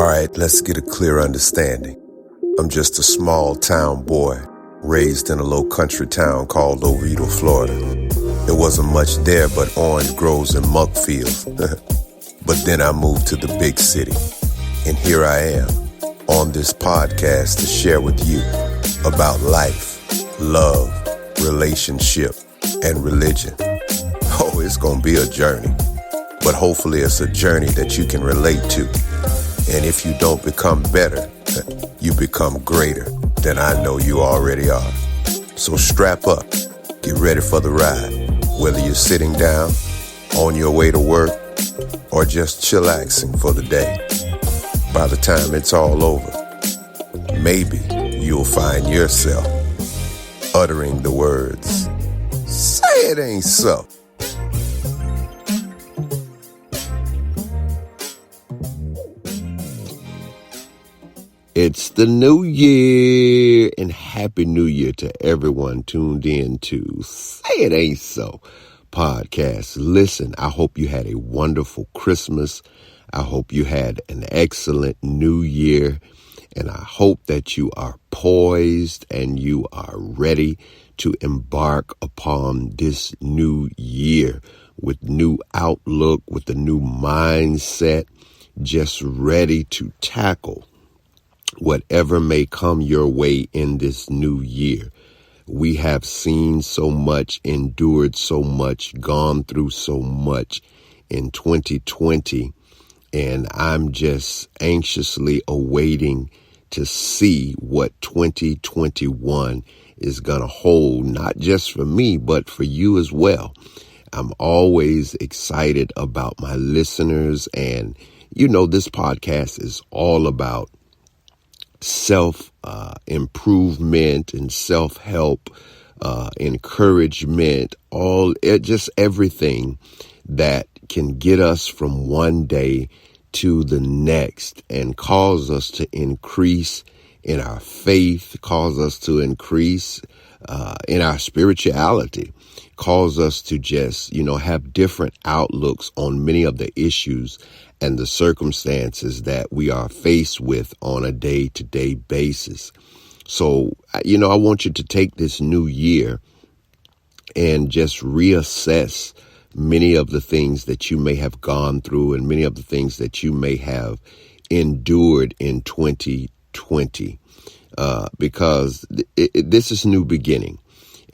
All right, let's get a clear understanding. I'm just a small town boy, raised in a low country town called Oviedo, Florida. There wasn't much there but orange groves and muck fields. But then I moved to the big city, and here I am on this podcast to share with you about life, love, relationship, and religion. Oh, it's gonna be a journey, but hopefully it's a journey that you can relate to. And if you don't become better, you become greater than I know you already are. So strap up, get ready for the ride, whether you're sitting down, on your way to work, or just chillaxing for the day. By the time it's all over, maybe you'll find yourself uttering the words, "Say it ain't so." It's the new year, and Happy New Year to everyone tuned in to Say It Ain't So podcast. Listen, I hope you had a wonderful Christmas. I hope you had an excellent New Year, and I hope that you are poised and you are ready to embark upon this new year with new outlook, with a new mindset, just ready to tackle whatever may come your way in this new year. We have seen so much, endured so much, gone through so much in 2020, and I'm just anxiously awaiting to see what 2021 is going to hold, not just for me, but for you as well. I'm always excited about my listeners, and this podcast is all about self-improvement and self-help, encouragement, just everything that can get us from one day to the next and cause us to increase in our faith, cause us to increase in our spirituality, cause us to just, have different outlooks on many of the issues and the circumstances that we are faced with on a day-to-day basis. So, I want you to take this new year and just reassess many of the things that you may have gone through and many of the things that you may have endured in 2020, because this is new beginning.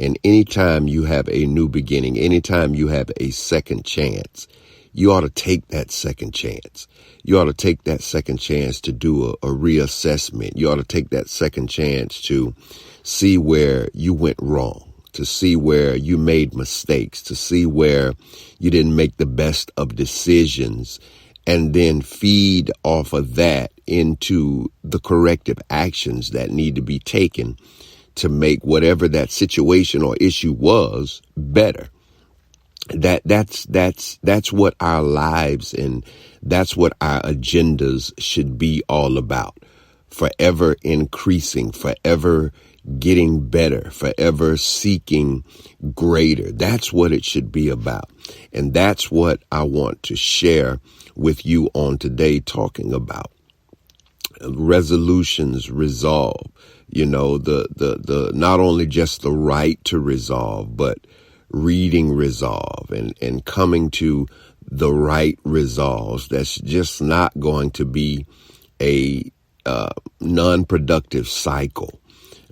And anytime you have a new beginning, anytime you have a second chance, you ought to take that second chance. You ought to take that second chance to do a reassessment. You ought to take that second chance to see where you went wrong, to see where you made mistakes, to see where you didn't make the best of decisions, and then feed off of that into the corrective actions that need to be taken to make whatever that situation or issue was better. That's what our lives and that's what our agendas should be all about. Forever increasing, forever getting better, forever seeking greater. That's what it should be about. And that's what I want to share with you on today, talking about resolutions, resolve, the not only just the right to resolve, but reading resolve and coming to the right resolves. That's just not going to be a non-productive cycle.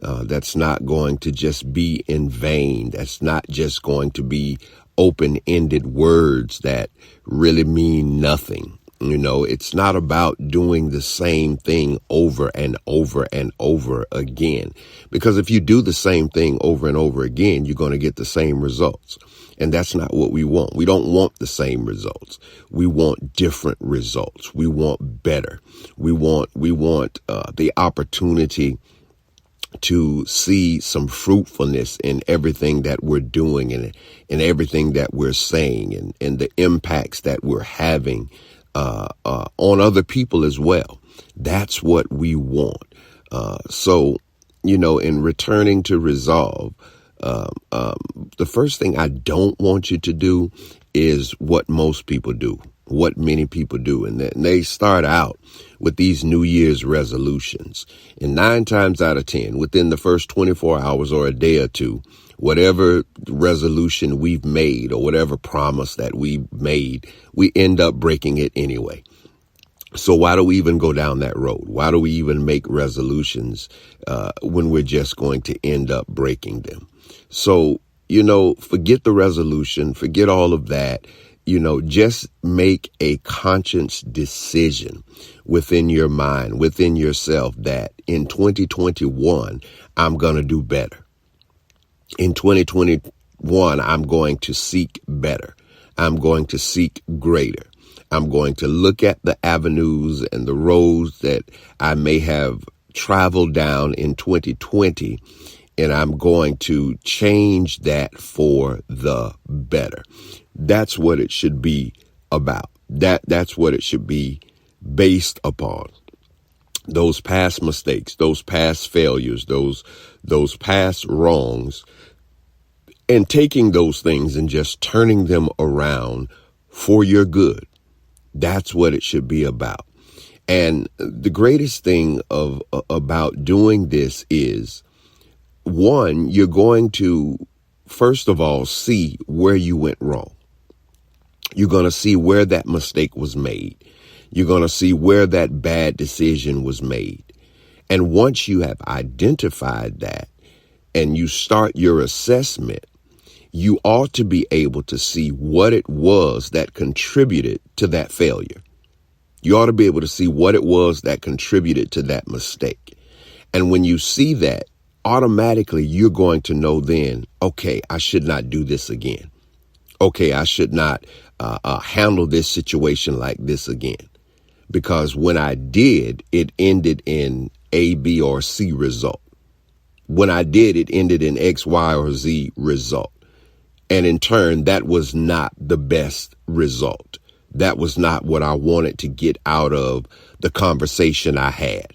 That's not going to just be in vain. That's not just going to be open-ended words that really mean nothing. It's not about doing the same thing over and over and over again. Because if you do the same thing over and over again, you're going to get the same results. And that's not what we want. We don't want the same results. We want different results. We want better. We want the opportunity to see some fruitfulness in everything that we're doing and in everything that we're saying and the impacts that we're having on other people as well. That's what we want. So, in returning to resolve, the first thing I don't want you to do is what most people do, what many people do. And they start out with these New Year's resolutions. And 9 times out of 10, within the first 24 hours or a day or two, whatever resolution we've made or whatever promise that we made, we end up breaking it anyway. So why do we even go down that road? Why do we even make resolutions when we're just going to end up breaking them? So, forget the resolution, forget all of that. Just make a conscious decision within your mind, within yourself, that in 2021, I'm going to do better. In 2021, I'm going to seek better. I'm going to seek greater. I'm going to look at the avenues and the roads that I may have traveled down in 2020, and I'm going to change that for the better. That's what it should be about. That's what it should be based upon. Those past mistakes, those past failures, those past wrongs, and taking those things and just turning them around for your good. That's what it should be about. And the greatest thing about doing this is, one, you're going to, first of all, see where you went wrong. You're going to see where that mistake was made. You're going to see where that bad decision was made. And once you have identified that and you start your assessment, you ought to be able to see what it was that contributed to that failure. You ought to be able to see what it was that contributed to that mistake. And when you see that, automatically you're going to know then, okay, I should not do this again. Okay, I should not handle this situation like this again. Because when I did, it ended in A, B, or C result. When I did, it ended in X, Y, or Z result. And in turn, that was not the best result. That was not what I wanted to get out of the conversation I had,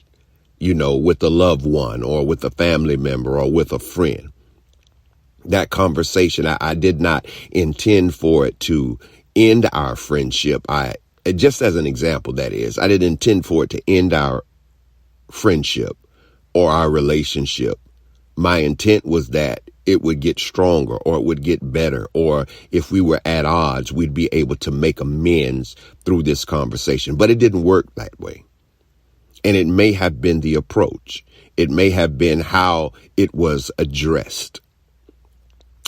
with a loved one or with a family member or with a friend. That conversation, I did not intend for it to end our friendship. Just as an example, that is, I didn't intend for it to end our friendship or our relationship. My intent was that it would get stronger, or it would get better, or if we were at odds, we'd be able to make amends through this conversation. But it didn't work that way. And it may have been the approach. It may have been how it was addressed.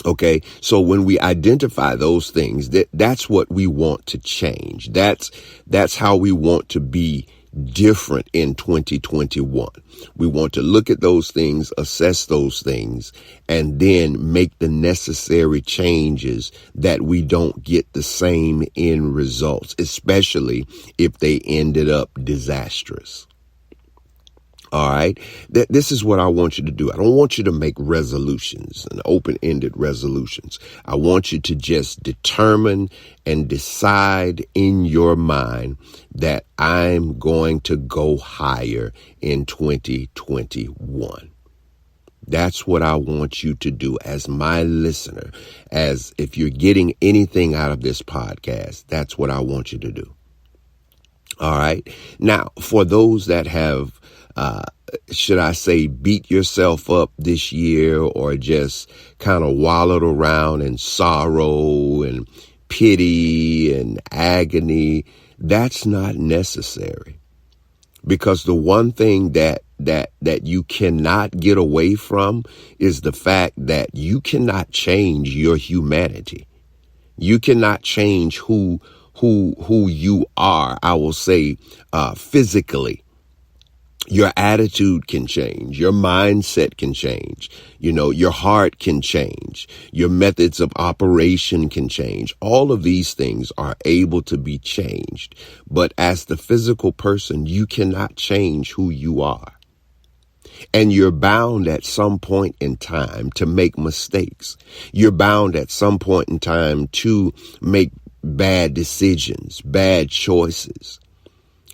Okay, so when we identify those things, that's what we want to change. That's how we want to be different in 2021. We want to look at those things, assess those things, and then make the necessary changes that we don't get the same end results, especially if they ended up disastrous. All right. This is what I want you to do. I don't want you to make resolutions and open-ended resolutions. I want you to just determine and decide in your mind that I'm going to go higher in 2021. That's what I want you to do as my listener. As if you're getting anything out of this podcast, that's what I want you to do. All right. Now, for those that have should I say, beat yourself up this year, or just kind of wallowed around in sorrow and pity and agony, that's not necessary. Because the one thing that you cannot get away from is the fact that you cannot change your humanity. You cannot change who you are, I will say, physically. Your attitude can change. Your mindset can change. Your heart can change. Your methods of operation can change. All of these things are able to be changed. But as the physical person, you cannot change who you are. And you're bound at some point in time to make mistakes. You're bound at some point in time to make bad decisions, bad choices.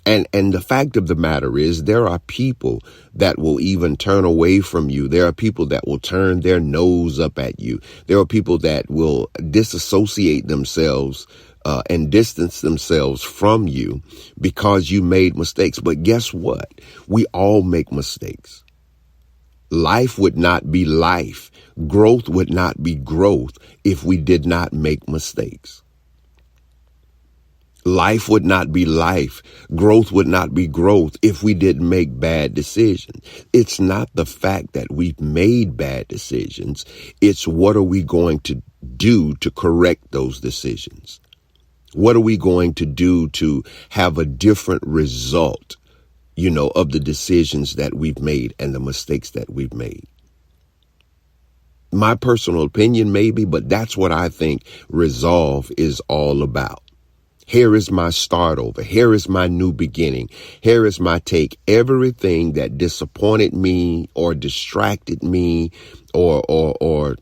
And the fact of the matter is, there are people that will even turn away from you. There are people that will turn their nose up at you. There are people that will disassociate themselves and distance themselves from you because you made mistakes. But guess what? We all make mistakes. Life would not be life. Growth would not be growth if we did not make mistakes. Life would not be life. Growth would not be growth if we didn't make bad decisions. It's not the fact that we've made bad decisions. It's what are we going to do to correct those decisions? What are we going to do to have a different result, of the decisions that we've made and the mistakes that we've made? My personal opinion, maybe, but that's what I think resolve is all about. Here is my start over. Here is my new beginning. Here is my take. Everything that disappointed me or distracted me or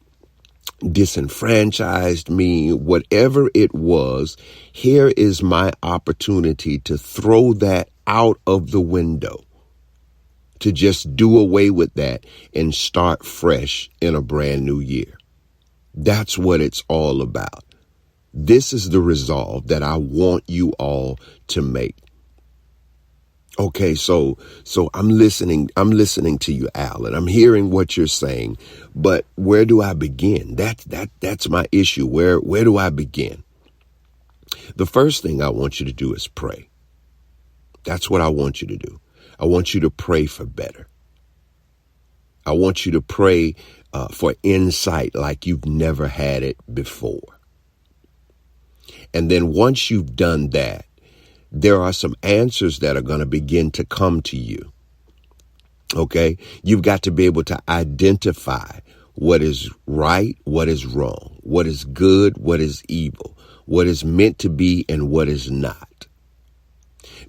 disenfranchised me, whatever it was, here is my opportunity to throw that out of the window, to just do away with that and start fresh in a brand new year. That's what it's all about. This is the resolve that I want you all to make. Okay, so I'm listening to you, Al, and I'm hearing what you're saying, but where do I begin? That's my issue. Where do I begin? The first thing I want you to do is pray. That's what I want you to do. I want you to pray for better. I want you to pray for insight like you've never had it before. And then once you've done that, there are some answers that are going to begin to come to you. Okay? You've got to be able to identify what is right, what is wrong, what is good, what is evil, what is meant to be and what is not.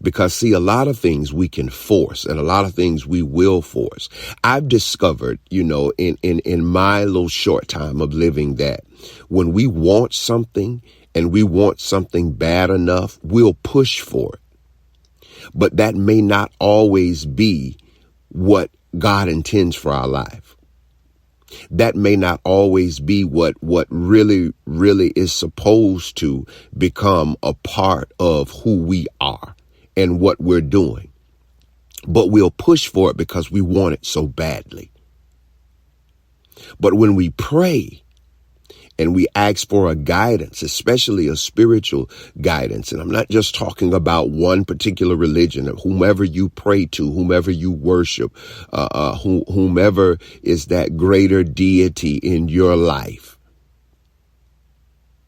Because, see, a lot of things we can force and a lot of things we will force. I've discovered, in my little short time of living that when we want something and we want something bad enough, we'll push for it. But that may not always be what God intends for our life. That may not always be what really, really is supposed to become a part of who we are and what we're doing. But we'll push for it because we want it so badly. But when we pray and we ask for a guidance, especially a spiritual guidance, and I'm not just talking about one particular religion, whomever you pray to, whomever you worship, whomever is that greater deity in your life,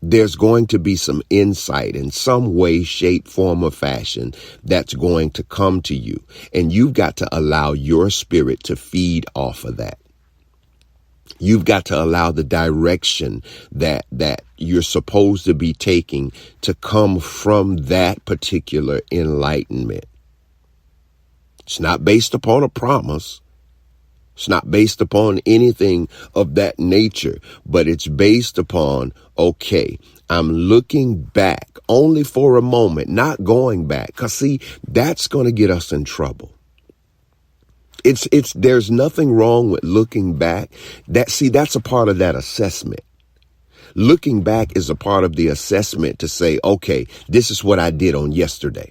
there's going to be some insight in some way, shape, form, or fashion that's going to come to you. And you've got to allow your spirit to feed off of that. You've got to allow the direction that you're supposed to be taking to come from that particular enlightenment. It's not based upon a promise. It's not based upon anything of that nature, but it's based upon, okay, I'm looking back only for a moment, not going back. Because, see, that's going to get us in trouble. There's nothing wrong with looking back. That's a part of that assessment. Looking back is a part of the assessment to say, okay, this is what I did on yesterday.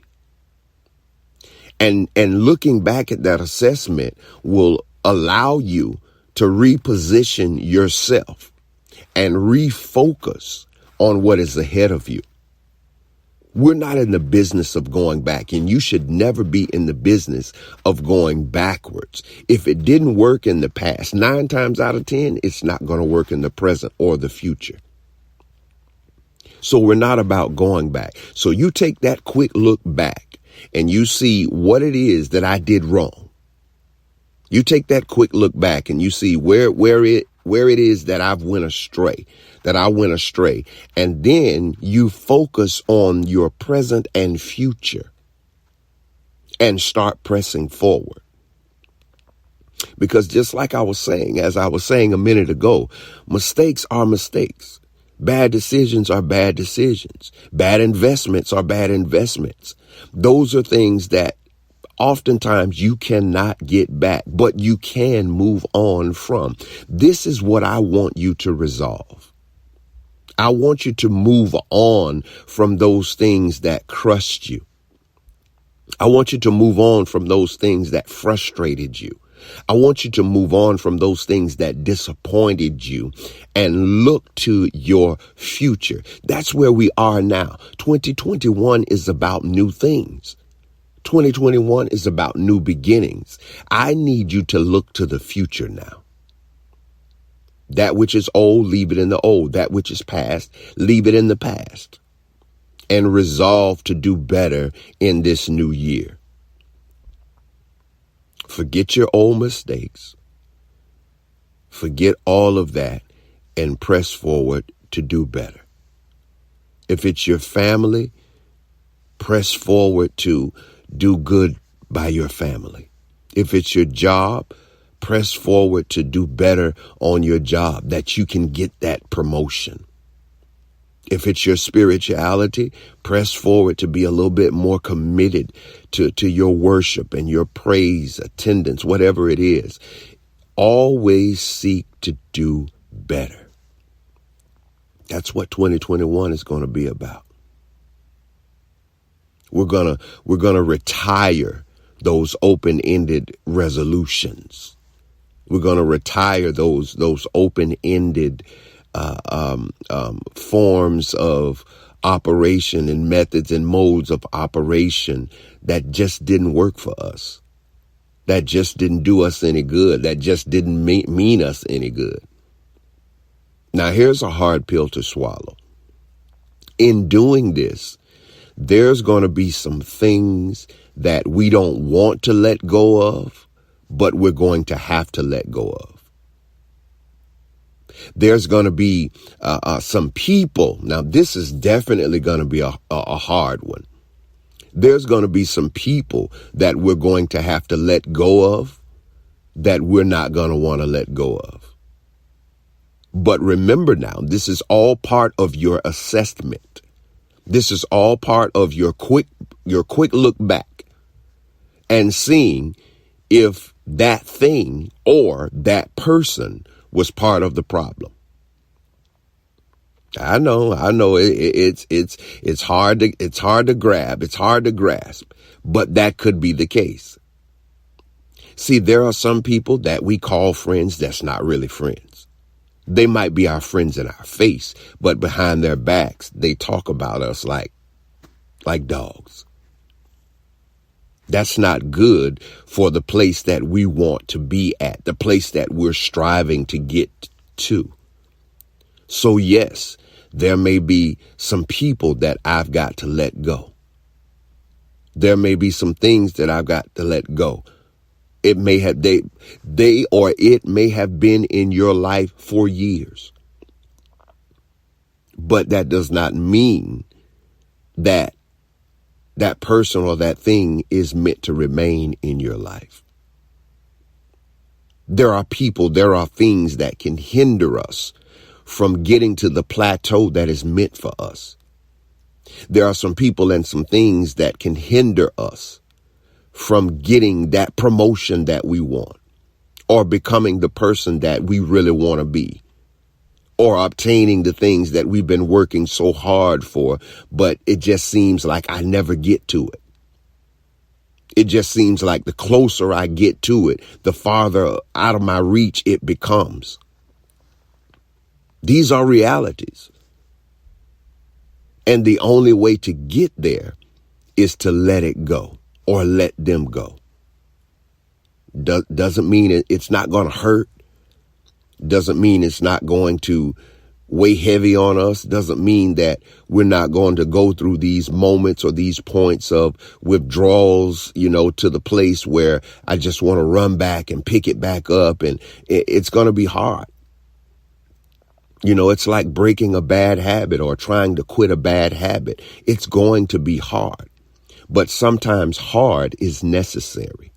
And looking back at that assessment will allow you to reposition yourself and refocus on what is ahead of you. We're not in the business of going back, and you should never be in the business of going backwards. If it didn't work in the past, 9 times out of 10, it's not going to work in the present or the future. So we're not about going back. So you take that quick look back and you see what it is that I did wrong. You take that quick look back and you see where it is that I went astray. And then you focus on your present and future and start pressing forward. Because just like as I was saying a minute ago, mistakes are mistakes. Bad decisions are bad decisions. Bad investments are bad investments. Those are things that oftentimes you cannot get back, but you can move on from. This is what I want you to resolve. I want you to move on from those things that crushed you. I want you to move on from those things that frustrated you. I want you to move on from those things that disappointed you and look to your future. That's where we are now. 2021 is about new things. 2021 is about new beginnings. I need you to look to the future now. That which is old, leave it in the old. That which is past, leave it in the past. And resolve to do better in this new year. Forget your old mistakes. Forget all of that and press forward to do better. If it's your family, press forward to do good by your family. If it's your job, press forward to do better on your job, that you can get that promotion. If it's your spirituality, press forward to be a little bit more committed to your worship and your praise, attendance, whatever it is. Always seek to do better. That's what 2021 is going to be about. We're going to retire those open-ended resolutions. We're going to retire those open-ended forms of operation and methods and modes of operation that just didn't work for us, that just didn't do us any good, that just didn't mean us any good. Now, here's a hard pill to swallow. In doing this, there's going to be some things that we don't want to let go of, but we're going to have to let go of. There's going to be some people. Now, this is definitely going to be a hard one. There's going to be some people that we're going to have to let go of that we're not going to want to let go of. But remember now, this is all part of your assessment. This is all part of your quick look back and seeing if that thing or that person was part of the problem. I know it's hard to grab, it's hard to grasp, but that could be the case. See, there are some people that we call friends that's not really friends. They might be our friends in our face, but behind their backs, they talk about us like dogs. That's not good for the place that we want to be at, the place that we're striving to get to. So yes, there may be some people that I've got to let go. There may be some things that I've got to let go. It may have, it may have been in your life for years. But that does not mean that that person or that thing is meant to remain in your life. There are people, there are things that can hinder us from getting to the plateau that is meant for us. There are some people and some things that can hinder us from getting that promotion that we want, or becoming the person that we really want to be, or obtaining the things that we've been working so hard for, but it just seems like I never get to it. It just seems like the closer I get to it, the farther out of my reach it becomes. These are realities. And the only way to get there is to let it go or let them go. Doesn't mean it's not going to hurt. Doesn't mean it's not going to weigh heavy on us. Doesn't mean that we're not going to go through these moments or these points of withdrawals, to the place where I just want to run back and pick it back up. And it's going to be hard. It's like breaking a bad habit or trying to quit a bad habit. It's going to be hard, but sometimes hard is necessary.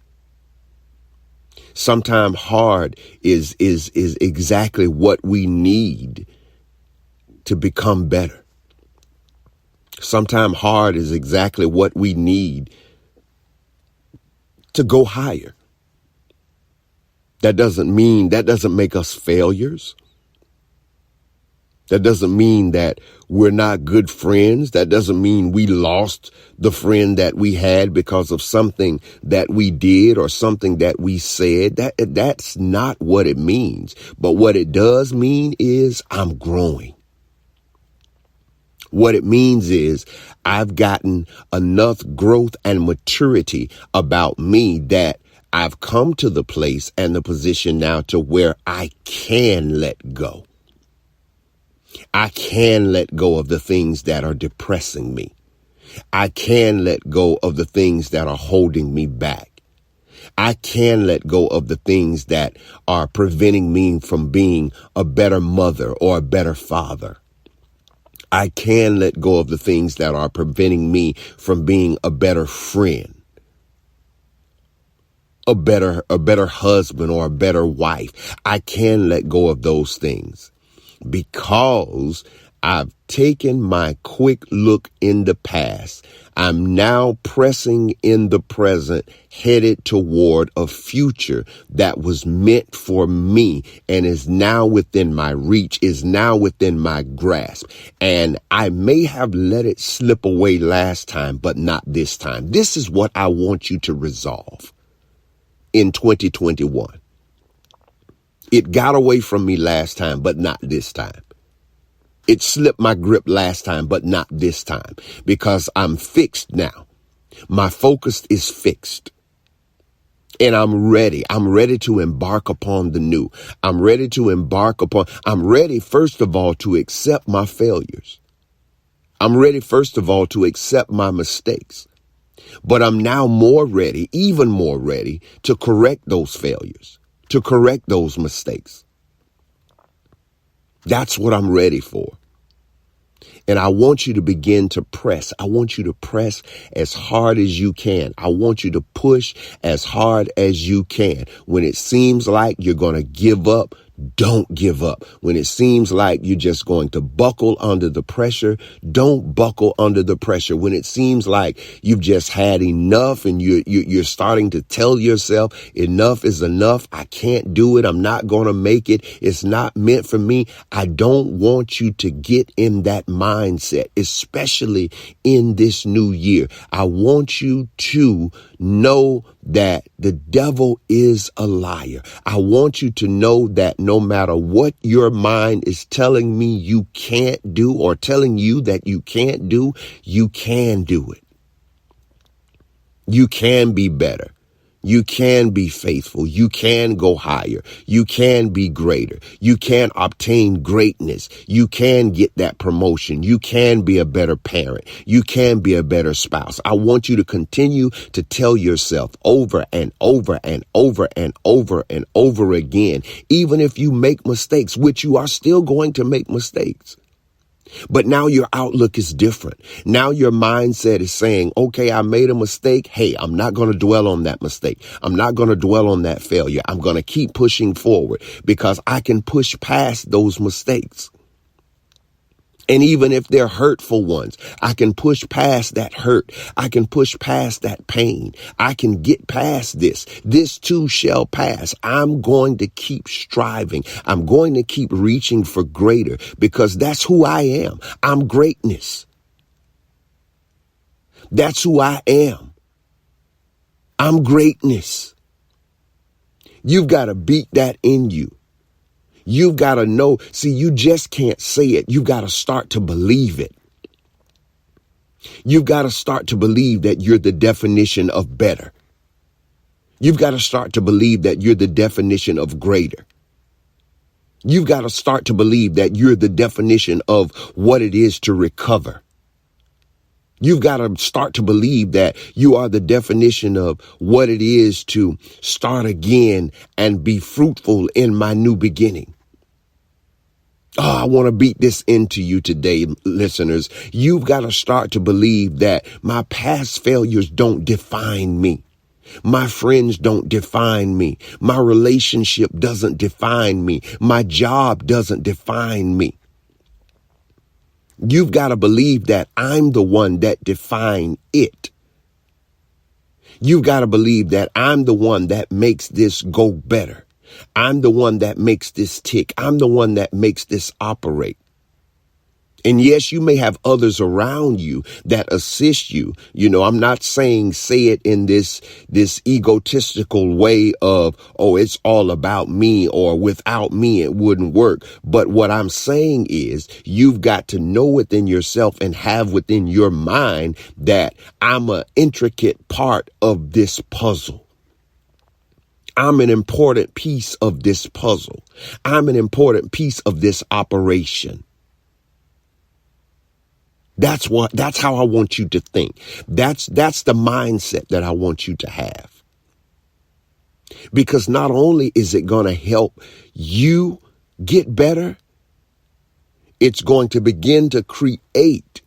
Sometimes hard is exactly what we need to become better. Sometimes hard is exactly what we need to go higher. That doesn't make us failures. That doesn't mean that we're not good friends. That doesn't mean we lost the friend that we had because of something that we did or something that we said. That's not what it means. But what it does mean is I'm growing. What it means is I've gotten enough growth and maturity about me that I've come to the place and the position now to where I can let go. I can let go of the things that are depressing me. I can let go of the things that are holding me back. I can let go of the things that are preventing me from being a better mother or a better father. I can let go of the things that are preventing me from being a better friend, a better husband or a better wife. I can let go of those things because I've taken my quick look in the past. I'm now pressing in the present, headed toward a future that was meant for me and is now within my reach, is now within my grasp. And I may have let it slip away last time, but not this time. This is what I want you to resolve in 2021. It got away from me last time, but not this time. It slipped my grip last time, but not this time, because I'm fixed now. My focus is fixed. And I'm ready. I'm ready to embark upon the new. I'm ready, first of all, to accept my failures. I'm ready, first of all, to accept my mistakes. But I'm now more ready, even more ready, to correct those failures, to correct those mistakes. That's what I'm ready for. And I want you to begin to press. I want you to press as hard as you can. I want you to push as hard as you can. When it seems like you're going to give up, don't give up. When it seems like you're just going to buckle under the pressure, don't buckle under the pressure. When it seems like you've just had enough and you're starting to tell yourself enough is enough. I can't do it. I'm not going to make it. It's not meant for me. I don't want you to get in that mindset, especially in this new year. I want you to know that the devil is a liar. I want you to know that no matter what your mind is telling me you can't do or telling you that you can't do, you can do it. You can be better. You can be faithful. You can go higher. You can be greater. You can obtain greatness. You can get that promotion. You can be a better parent. You can be a better spouse. I want you to continue to tell yourself over and over and over and over and over again, even if you make mistakes, which you are still going to make mistakes. But now your outlook is different. Now your mindset is saying, okay, I made a mistake. Hey, I'm not going to dwell on that mistake. I'm not going to dwell on that failure. I'm going to keep pushing forward because I can push past those mistakes. And even if they're hurtful ones, I can push past that hurt. I can push past that pain. I can get past this. This too shall pass. I'm going to keep striving. I'm going to keep reaching for greater because that's who I am. I'm greatness. That's who I am. I'm greatness. You've got to beat that in you. You've got to know. See, you just can't say it. You've got to start to believe it. You've got to start to believe that you're the definition of better. You've got to start to believe that you're the definition of greater. You've got to start to believe that you're the definition of what it is to recover. You've got to start to believe that you are the definition of what it is to start again and be fruitful in my new beginning. Oh, I want to beat this into you today, listeners. You've got to start to believe that my past failures don't define me. My friends don't define me. My relationship doesn't define me. My job doesn't define me. You've got to believe that I'm the one that define it. You've got to believe that I'm the one that makes this go better. I'm the one that makes this tick. I'm the one that makes this operate. And yes, you may have others around you that assist you. You know, I'm not saying say it in this egotistical way of, oh, it's all about me, or without me, it wouldn't work. But what I'm saying is you've got to know within yourself and have within your mind that I'm an intricate part of this puzzle. I'm an important piece of this puzzle. I'm an important piece of this operation. That's how I want you to think. That's the mindset that I want you to have. Because not only is it going to help you get better, it's going to begin to create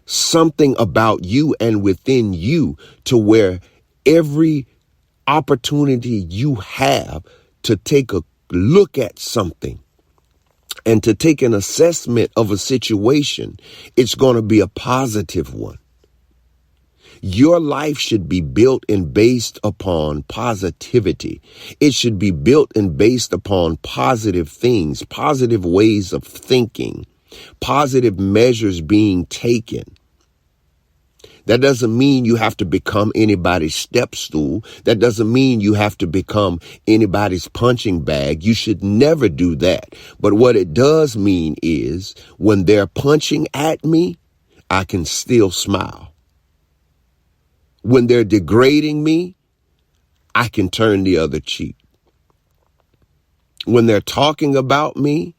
something about you and within you to where every opportunity you have to take a look at something and to take an assessment of a situation, it's going to be a positive one. Your life should be built and based upon positivity. It should be built and based upon positive things, positive ways of thinking, positive measures being taken. That doesn't mean you have to become anybody's step stool. That doesn't mean you have to become anybody's punching bag. You should never do that. But what it does mean is when they're punching at me, I can still smile. When they're degrading me, I can turn the other cheek. When they're talking about me,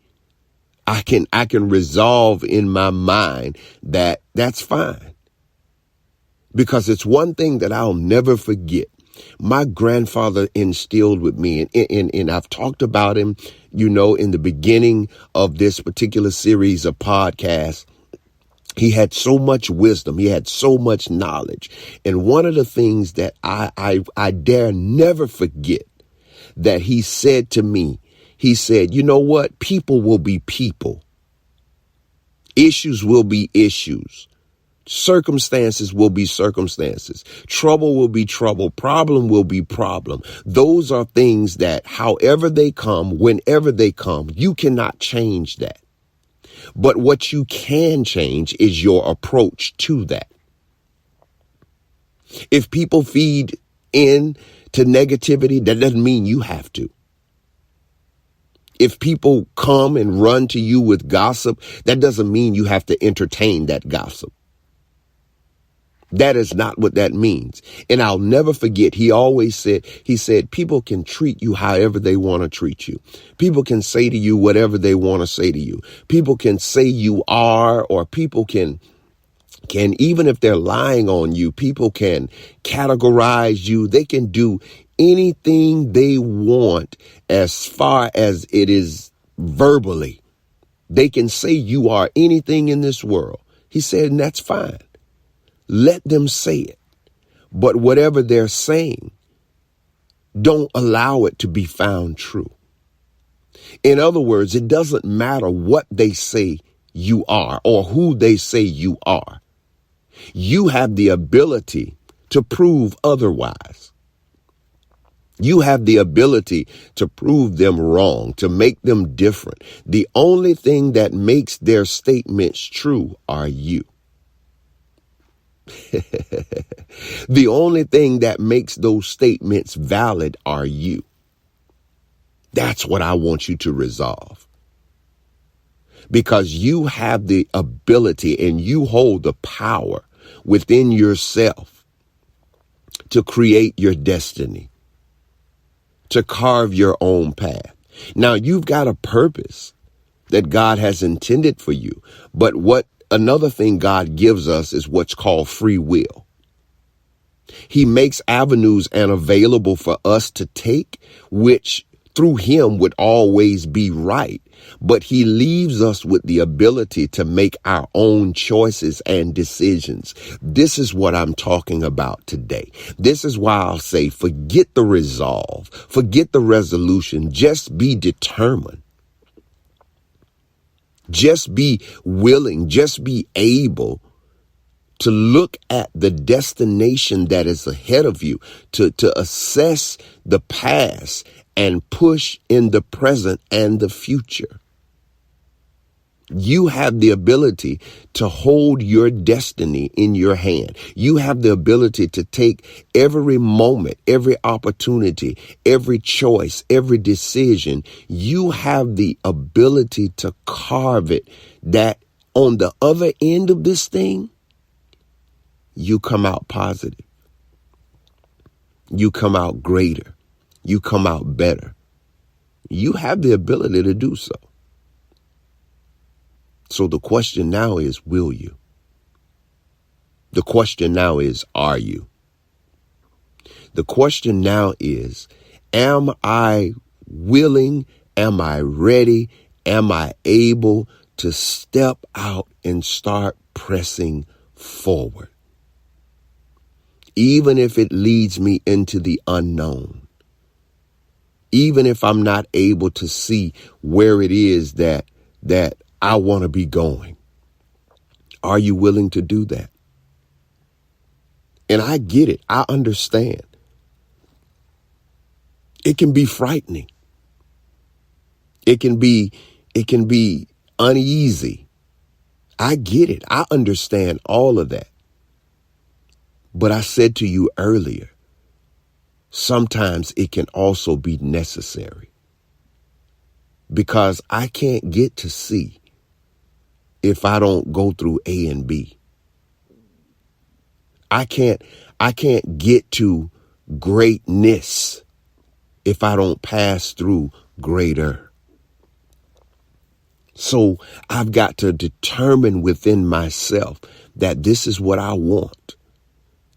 I can resolve in my mind that that's fine. Because it's one thing that I'll never forget. My grandfather instilled with me, and I've talked about him, you know, in the beginning of this particular series of podcasts. He had so much wisdom. He had so much knowledge. And one of the things that I dare never forget that he said to me, he said, you know what? People will be people. Issues will be issues. Circumstances will be circumstances. Trouble will be trouble. Problem will be problem. Those are things that however they come, whenever they come, you cannot change that. But what you can change is your approach to that. If people feed in to negativity, that doesn't mean you have to. If people come and run to you with gossip, that doesn't mean you have to entertain that gossip. That is not what that means. And I'll never forget, he always said, people can treat you however they want to treat you. People can say to you whatever they want to say to you. People can say you are, or people can even if they're lying on you, people can categorize you. They can do anything they want as far as it is verbally. They can say you are anything in this world. He said, and that's fine. Let them say it. But whatever they're saying, don't allow it to be found true. In other words, it doesn't matter what they say you are or who they say you are. You have the ability to prove otherwise. You have the ability to prove them wrong, to make them different. The only thing that makes their statements true are you. The only thing that makes those statements valid are you. That's what I want you to resolve. Because you have the ability and you hold the power within yourself to create your destiny, to carve your own path. Now, you've got a purpose that God has intended for you. But another thing God gives us is what's called free will. He makes avenues and available for us to take, which through him would always be right. But he leaves us with the ability to make our own choices and decisions. This is what I'm talking about today. This is why I'll say, forget the resolve, forget the resolution, just be determined. Just be willing, just be able to look at the destination that is ahead of you, to assess the past and push in the present and the future. You have the ability to hold your destiny in your hand. You have the ability to take every moment, every opportunity, every choice, every decision. You have the ability to carve it that on the other end of this thing, you come out positive. You come out greater. You come out better. You have the ability to do so. So the question now is, will you? The question now is, are you? The question now is, am I willing? Am I ready? Am I able to step out and start pressing forward? Even if it leads me into the unknown. Even if I'm not able to see where it is that I want to be going. Are you willing to do that? And I get it. I understand. It can be frightening. It can be uneasy. I get it. I understand all of that. But I said to you earlier, sometimes it can also be necessary. Because I can't get to C if I don't go through A and B. I can't get to greatness if I don't pass through greater. So I've got to determine within myself that this is what I want.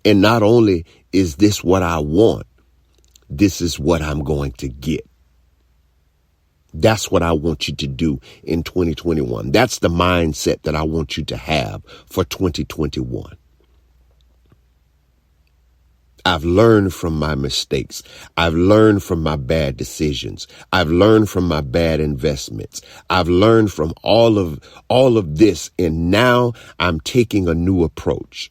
And not only is this what I want, this is what I'm going to get. That's what I want you to do in 2021. That's the mindset that I want you to have for 2021. I've learned from my mistakes. I've learned from my bad decisions. I've learned from my bad investments. I've learned from all of this. And now I'm taking a new approach.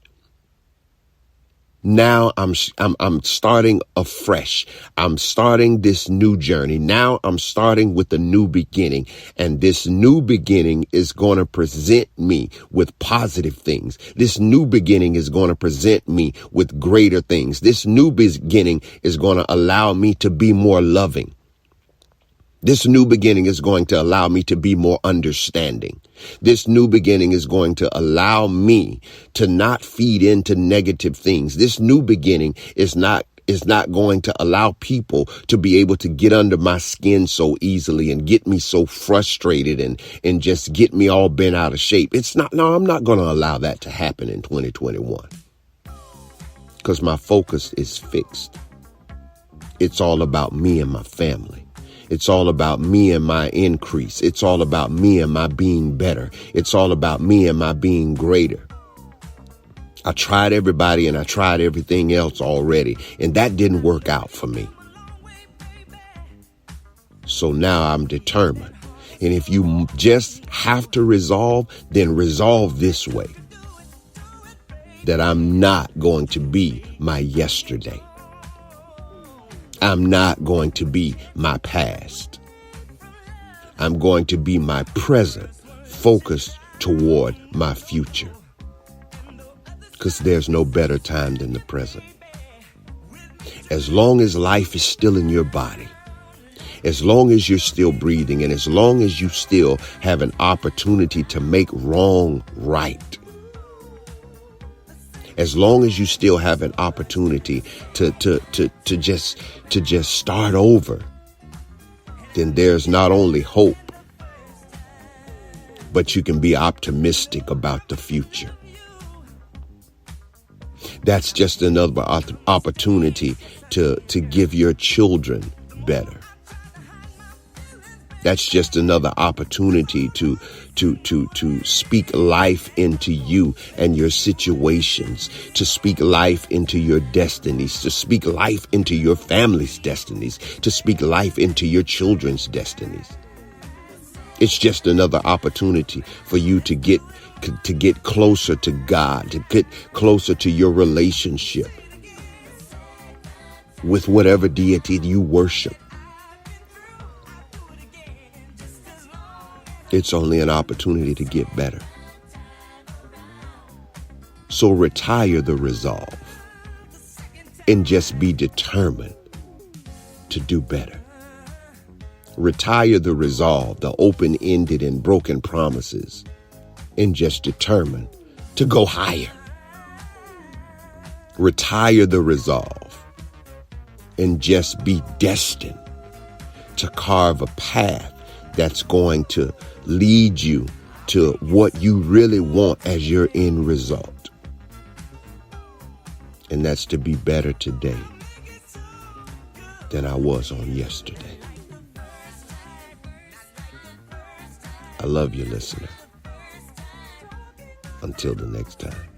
Now I'm starting afresh. I'm starting this new journey. Now I'm starting with a new beginning. And this new beginning is going to present me with positive things. This new beginning is going to present me with greater things. This new beginning is going to allow me to be more loving. This new beginning is going to allow me to be more understanding. This new beginning is going to allow me to not feed into negative things. This new beginning is not going to allow people to be able to get under my skin so easily and get me so frustrated and just get me all bent out of shape. I'm not going to allow that to happen in 2021 because my focus is fixed. It's all about me and my family. It's all about me and my increase. It's all about me and my being better. It's all about me and my being greater. I tried everybody and I tried everything else already, and that didn't work out for me. So now I'm determined. And if you just have to resolve, then resolve this way. That I'm not going to be my yesterday. I'm not going to be my past. I'm going to be my present, focused toward my future. Because there's no better time than the present. As long as life is still in your body, as long as you're still breathing, and as long as you still have an opportunity to make wrong right, as long as you still have an opportunity to just start over, then there's not only hope, but you can be optimistic about the future. That's just another opportunity to give your children better. That's just another opportunity to speak life into you and your situations, to speak life into your destinies, to speak life into your family's destinies, to speak life into your children's destinies. It's just another opportunity for you to get closer to God, to get closer to your relationship with whatever deity you worship. It's only an opportunity to get better. So retire the resolve and just be determined to do better. Retire the resolve, the open-ended and broken promises, and just determine to go higher. Retire the resolve and just be destined to carve a path that's going to lead you to what you really want as your end result. And that's to be better today than I was on yesterday. I love you, listener. Until the next time.